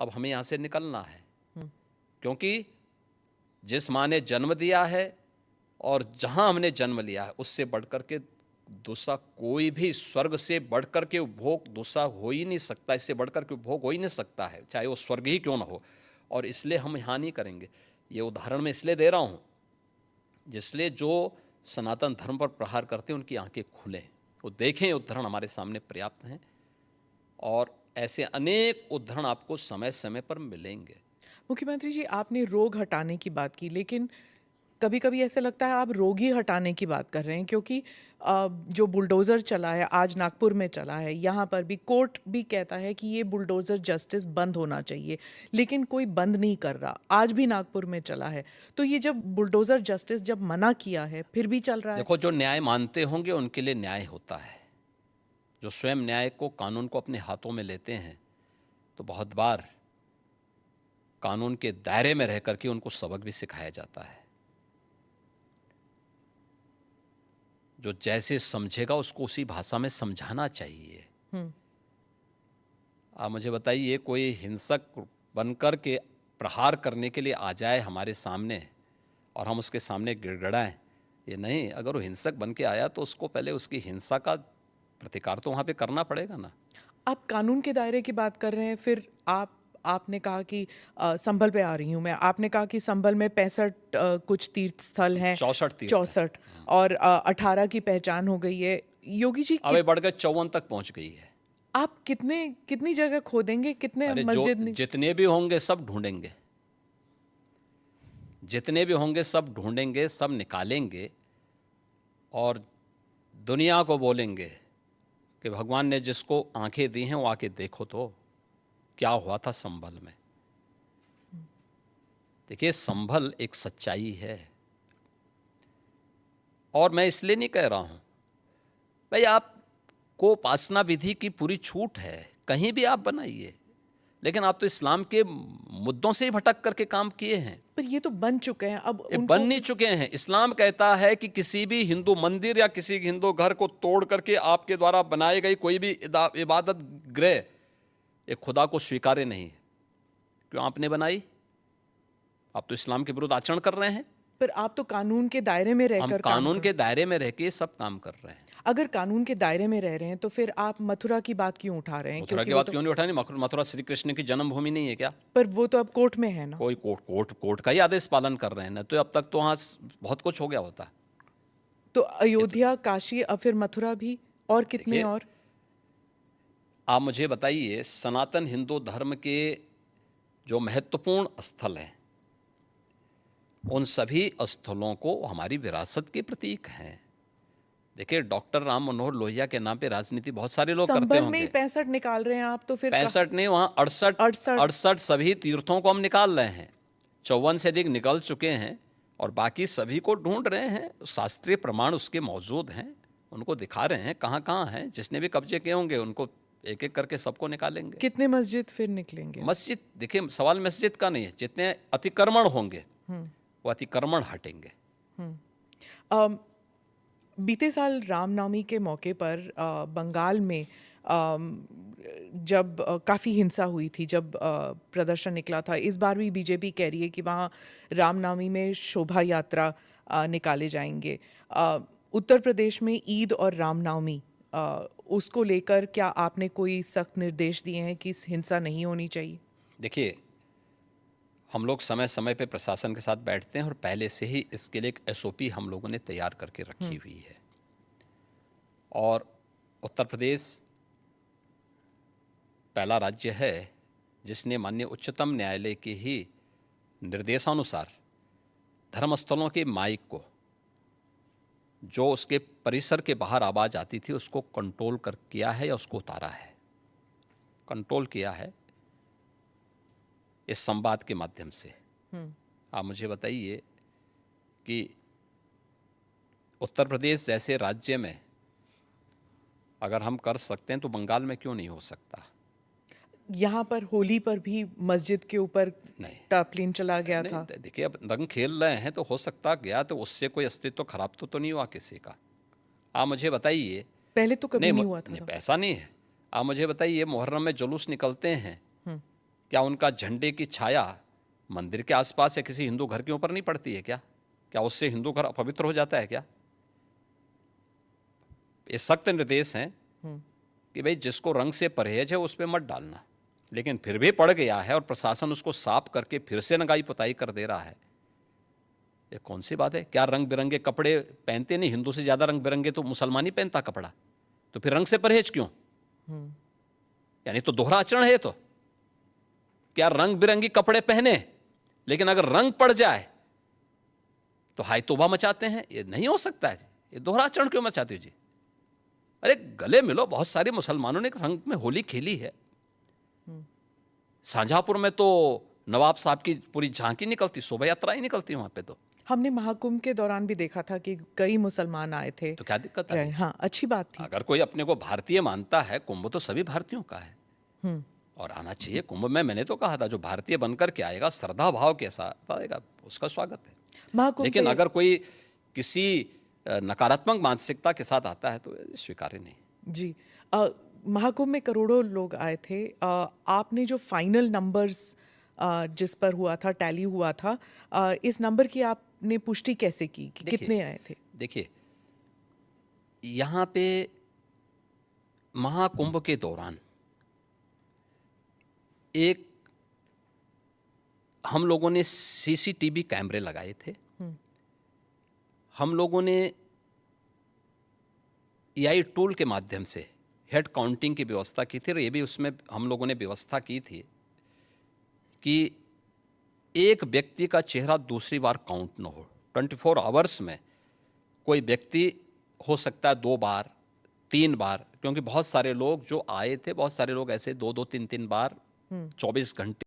अब हमें यहाँ से निकलना है, हम्म। क्योंकि जिस माँ ने जन्म दिया है और जहाँ हमने जन्म लिया है उससे बढ़कर के दूसरा कोई भी, स्वर्ग से बढ़कर के उपभोग दूसरा हो ही नहीं सकता, इससे बढ़कर के उपभोग हो ही नहीं सकता है, चाहे वो स्वर्ग ही क्यों ना हो। और इसलिए हम यहाँ नहीं करेंगे। ये उदाहरण मैं इसलिए दे रहा हूँ जिसलिए जो सनातन धर्म पर प्रहार करते हैं उनकी आंखें खुलें, वो देखें। उदाहरण हमारे सामने पर्याप्त हैं और ऐसे अनेक उदाहरण आपको समय समय पर मिलेंगे। मुख्यमंत्री जी, आपने रोग हटाने की बात की, लेकिन कभी कभी ऐसा लगता है आप रोग ही हटाने की बात कर रहे हैं, क्योंकि जो बुलडोज़र चला है, आज नागपुर में चला है, यहाँ पर भी कोर्ट भी कहता है कि ये बुलडोज़र जस्टिस बंद होना चाहिए, लेकिन कोई बंद नहीं कर रहा। आज भी नागपुर में चला है, तो ये जब बुलडोज़र जस्टिस जब मना किया है फिर भी चल रहा है। देखो, जो न्याय मानते होंगे उनके लिए न्याय होता है। जो स्वयं न्याय को, कानून को अपने हाथों में लेते हैं, तो बहुत बार कानून के दायरे में रह करके उनको सबक भी सिखाया जाता है। जो जैसे समझेगा उसको उसी भाषा में समझाना चाहिए। हम्म। आप मुझे बताइए, कोई हिंसक बनकर के प्रहार करने के लिए आ जाए हमारे सामने और हम उसके सामने गिड़गिड़ाएं? ये नहीं। अगर वो हिंसक बन के आया तो उसको पहले उसकी हिंसा का प्रतिकार तो वहाँ पे करना पड़ेगा ना। आप कानून के दायरे की बात कर रहे हैं, फिर आपने कहा कि संभल पे आ रही हूँ मैं, आपने कहा कि संभल में 65 कुछ तीर्थ स्थल हैं। 64 तीर्थ है। 64 और 18 की पहचान हो गई है। योगी जी, अब ये बढ़ के 54 तक पहुँच गई है। आप कितनी जगह खोदेंगे, कितने अरे जो मस्जिद जितने भी होंगे सब ढूंढेंगे, जितने भी होंगे सब ढूंढेंगे, सब निकालेंगे और दुनिया को बोलेंगे कि भगवान ने जिसको आंखें दी हैं वो आके देखो तो क्या हुआ था संभल में। देखिए, संभल एक सच्चाई है। और मैं इसलिए नहीं कह रहा हूं भाई आपको उपासना विधि की पूरी छूट है, कहीं भी आप बनाइए, लेकिन आप तो इस्लाम के मुद्दों से ही भटक करके काम किए हैं। पर ये तो बन चुके हैं अब ये उनको। बन नहीं चुके हैं। इस्लाम कहता है कि किसी भी हिंदू मंदिर या किसी हिंदू घर को तोड़ करके आपके द्वारा बनाए गई कोई भी इबादत गृह ये खुदा को स्वीकार्य नहीं है। क्यों आपने बनाई? आप तो इस्लाम के विरुद्ध आचरण कर रहे हैं। पर आप तो कानून के दायरे में हम रहकर काम कानून कर। के दायरे में रह के सब काम कर रहे हैं। अगर कानून के दायरे में रह रहे हैं तो फिर आप मथुरा की बात क्यों उठा रहे हैं? मथुरा क्योंकि की वो बात तो, क्यों नहीं उठानी? मथुरा श्री कृष्ण की जन्मभूमि नहीं है क्या? पर वो तो अब कोर्ट में है ना। कोई कोर्ट का ही आदेश पालन कर रहे हैं ना, तो अब तक तो वहाँ बहुत कुछ हो गया होता। तो अयोध्या, काशी, अब फिर मथुरा भी, और कितने देखिए, और? आप मुझे बताइए, सनातन हिंदू धर्म के जो महत्वपूर्ण स्थल हैं उन सभी स्थलों को हमारी विरासत के प्रतीक हैं। देखिए, डॉक्टर राम मनोहर लोहिया के नाम पे राजनीति बहुत सारे लोग करते संभल में ही होंगे। 65 निकाल रहे हैं आप, तो फिर 65 नहीं, वहाँ 68 68। 68 सभी तीर्थों को हम निकाल रहे हैं। 54 से अधिक निकल चुके हैं और बाकी सभी को ढूंढ रहे हैं। शास्त्रीय प्रमाण उसके मौजूद हैं, उनको दिखा रहे हैं कहाँ कहाँ हैं। जिसने भी कब्जे किए होंगे उनको एक एक करके सबको निकालेंगे। कितने मस्जिद फिर निकलेंगे? मस्जिद, देखिए, सवाल मस्जिद का नहीं है। जितने अतिक्रमण होंगे वो अतिक्रमण हटेंगे। अम, बीते साल रामनवमी के मौके पर बंगाल में जब काफ़ी हिंसा हुई थी, जब प्रदर्शन निकला था, इस बार भी बीजेपी कह रही है कि वहाँ रामनवमी में शोभा यात्रा निकाले जाएंगे। उत्तर प्रदेश में ईद और रामनवमी, उसको लेकर क्या आपने कोई सख्त निर्देश दिए हैं कि हिंसा नहीं होनी चाहिए? देखिए, हम लोग समय समय पे प्रशासन के साथ बैठते हैं और पहले से ही इसके लिए एक एसओपी हम लोगों ने तैयार करके रखी हुई है। और उत्तर प्रदेश पहला राज्य है जिसने माननीय उच्चतम न्यायालय के ही निर्देशानुसार धर्मस्थलों के माइक को, जो उसके परिसर के बाहर आवाज़ आती थी, उसको कंट्रोल कर किया है या उसको उतारा है, कंट्रोल किया है इस संवाद के माध्यम से। आप मुझे बताइए कि उत्तर प्रदेश जैसे राज्य में अगर हम कर सकते हैं तो बंगाल में क्यों नहीं हो सकता? यहाँ पर होली पर भी मस्जिद के ऊपर नहीं, टापलिन चला गया था। नहीं, देखिए, अब रंग खेल रहे हैं तो हो सकता गया, तो उससे कोई अस्तित्व खराब तो नहीं हुआ किसी का? आप मुझे बताइए। पहले तो कभी नहीं हुआ था नहीं, तो। ऐसा नहीं है। आप मुझे बताइए, मुहर्रम में जुलूस निकलते हैं, क्या उनका झंडे की छाया मंदिर के आसपास या किसी हिंदू घर के ऊपर नहीं पड़ती है क्या? क्या उससे हिंदू घर अपवित्र हो जाता है क्या? ये सख्त निर्देश हैं कि भाई जिसको रंग से परहेज है उस पर मत डालना, लेकिन फिर भी पड़ गया है और प्रशासन उसको साफ करके फिर से नगाई पुताई कर दे रहा है। ये कौन सी बात है? क्या रंग बिरंगे कपड़े पहनते नहीं? हिंदू से ज़्यादा रंग बिरंगे तो मुसलमान ही पहनता कपड़ा, तो फिर रंग से परहेज क्यों? यानी तो दोहरा आचरण है ये तो। क्या रंग बिरंगी कपड़े पहने लेकिन अगर रंग पड़ जाए तो हाय तौबा मचाते हैं? ये नहीं हो सकता है। ये दोहरा आचरण क्यों मचाते हो जी? अरे गले मिलो। बहुत सारे मुसलमानों ने रंग में होली खेली है। शाहजहांपुर में तो नवाब साहब की पूरी झांकी निकलती, शोभा यात्रा ही निकलती वहां पे। तो हमने महाकुंभ के दौरान भी देखा था कि कई मुसलमान आए थे। क्या दिक्कत है? हाँ, अच्छी बात थी। अगर कोई अपने को भारतीय मानता है, कुंभ तो सभी भारतीयों का है और आना चाहिए कुंभ में। मैंने तो कहा था जो भारतीय बनकर के आएगा, श्रद्धा भाव के साथ आएगा, उसका स्वागत है। महाकुंभ लेकिन पे- अगर कोई किसी नकारात्मक मानसिकता के साथ आता है तो स्वीकार्य नहीं। जी, महाकुंभ में करोड़ों लोग आए थे। आपने जो फाइनल नंबर्स जिस पर हुआ था, टैली हुआ था, इस नंबर की आपने पुष्टि कैसे की कि देखिए- कितने आए थे? देखिए, यहाँ पे महाकुंभ के दौरान एक हम लोगों ने सीसीटीवी कैमरे लगाए थे। हम लोगों ने एआई टूल के माध्यम से हेड काउंटिंग की व्यवस्था की थी और ये भी उसमें हम लोगों ने व्यवस्था की थी कि एक व्यक्ति का चेहरा दूसरी बार काउंट न हो। 24 आवर्स में कोई व्यक्ति हो सकता है 2 बार 3 बार, क्योंकि बहुत सारे लोग जो आए थे, बहुत सारे लोग ऐसे 2-2 3-3 बार 24 घंटे